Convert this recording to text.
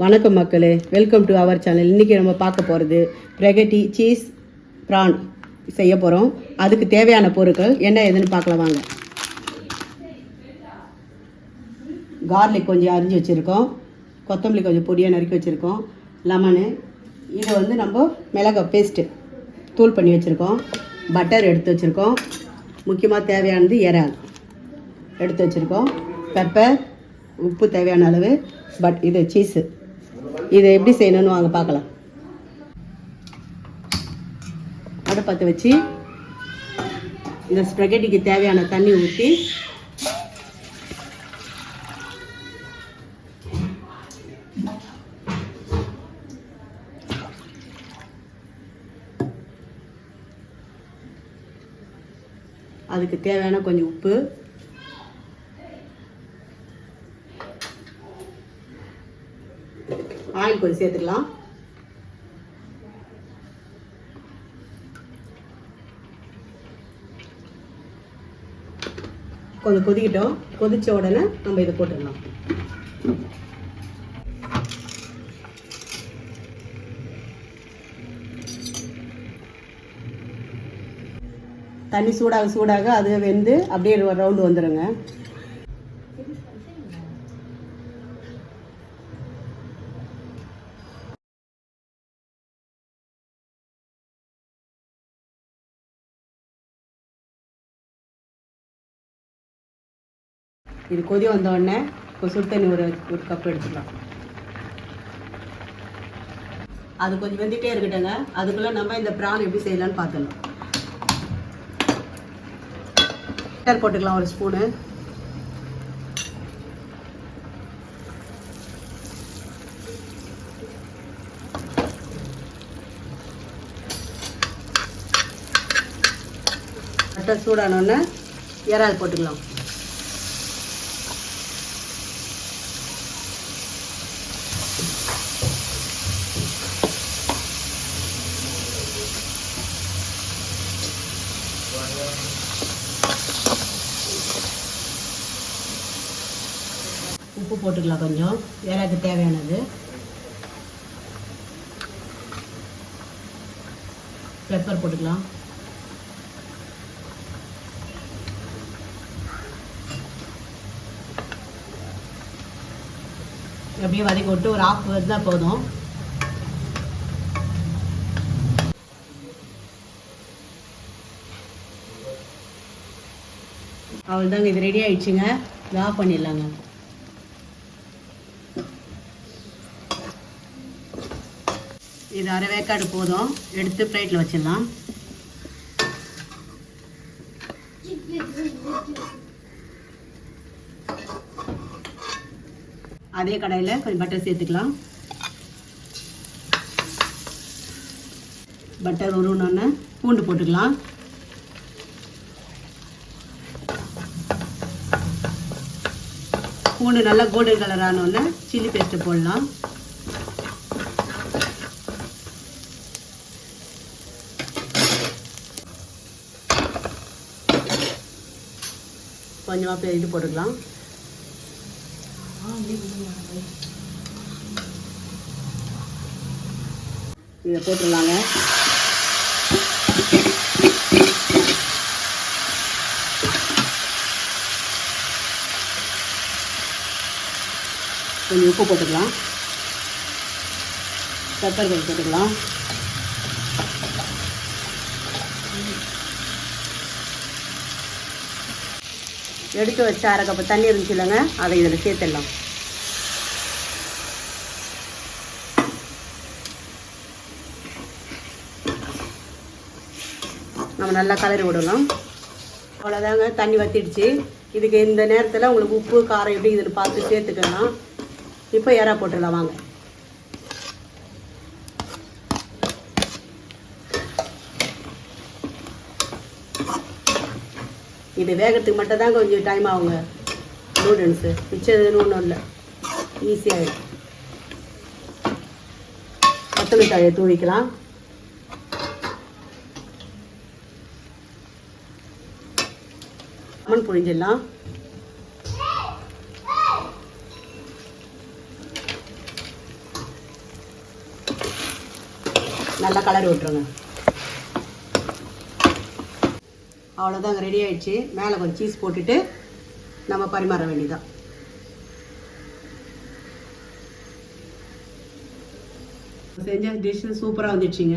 வணக்கம் மக்களே, welcome to our channel. இன்றைக்கி நம்ம பார்க்க போகிறது ஸ்பெகட்டி சீஸ் ப்ரான் செய்ய போகிறோம். அதுக்கு தேவையான பொருட்கள் என்ன ஏதுன்னு பார்க்கலாம் வாங்க. கார்லிக் கொஞ்சம் அரிஞ்சு வச்சுருக்கோம், கொத்தமல்லி கொஞ்சம் பொடியாக நறுக்கி வச்சுருக்கோம், லெமனு, இது நம்ம மிளகாய் பேஸ்ட்டு தூள் பண்ணி வச்சுருக்கோம், பட்டர் எடுத்து வச்சுருக்கோம், முக்கியமாக தேவையானது இறால் எடுத்து வச்சுருக்கோம், பெப்பர், உப்பு தேவையான அளவு, இது சீஸு. இதை எப்படி செய்யணும்னு வாங்க பார்க்கலாம். அடுப்பத்தை வச்சு இந்த ஸ்பெகட்டிக்கு தேவையான தண்ணி ஊற்றி அதுக்கு தேவையான கொஞ்சம் உப்பு, ஆயில் கொஞ்சம் சேர்த்துக்கலாம். கொஞ்சம் கொதிக்கிட்டோம். கொதிச்ச உடனே நம்ம இதை போட்டுடலாம். தண்ணி சூடாக சூடாக அது வெந்து அப்படியே ரவுண்டு வந்துடுங்க. இது கொதி வந்த உடனே சுடு தண்ணி ஒரு கப் எடுத்துக்கலாம். அது கொஞ்சம் வெந்துகிட்டே இருக்கட்டுங்க. அதுக்குள்ளே நம்ம இந்த ப்ரான் எப்படி செய்யலான்னு பார்த்துக்கலாம். பட்டர் போட்டுக்கலாம் ஒரு ஸ்பூனு. பட்டர் சூடானோடனே இறால் போட்டுக்கலாம். உப்பு போட்டுக்கலாம் கொஞ்சம், இறாலுக்கு தேவையானது. பெப்பர் போட்டுக்கலாம். அப்படியே வதக்கி விட்டு ஒரு ஆஃப் தான் போதும். அவ்வளோதாங்க, இது ரெடி ஆயிடுச்சுங்க. இதை ஆஃப் பண்ணிடலாங்க. இது அரை வேக்காடு போதும், எடுத்து பிளேட்டில் வச்சிடலாம். அதே கடாயில் கொஞ்சம் பட்டர் சேர்த்துக்கலாம். பட்டர் உருவினோன்னு பூண்டு போட்டுக்கலாம். பூண்டு நல்லா கோல்டன் கலர் ஆனோடனே சில்லி பேஸ்ட்டு போடலாம். கொஞ்சமாக இது போட்டுக்கலாம். இதை போட்டுடலாங்க. கொஞ்சம் உப்பு போட்டுக்கலாம். பெப்பர் கொஞ்சம் போட்டுக்கலாம். எடுத்து வச்ச அரை கப்பு தண்ணி இருந்துச்சு இல்லைங்க, அதை இதில் சேர்த்துடலாம். நம்ம நல்லா கலரி விடலாம். அவ்வளோதாங்க, தண்ணி வற்றிடுச்சு. இதுக்கு இந்த நேரத்தில் உங்களுக்கு உப்பு காரம் எப்படி இதில் பார்த்து சேர்த்துக்கலாம். இப்போ இறா போட்டுடலாம் வாங்க. இது வேகிறதுக்கு மட்டும் தான் கொஞ்சம் டைம் ஆகுங்க நூடுல்ஸு, மிச்சதுன்னு ஒன்றும் இல்லை, ஈஸியாகிடும். கொத்தமல்லி தழையை தூவிக்கலாம். லெமன் புழிஞ்சிடலாம். நல்லா கலர் விட்டுருங்க. அவ்வளோதாங்க, ரெடி ஆகிடுச்சு. மேலே கொஞ்சம் சீஸ் போட்டுட்டு நம்ம பரிமாற வேண்டியதான். செஞ்ச டிஷ்ஷு சூப்பராக வந்துடுச்சிங்க.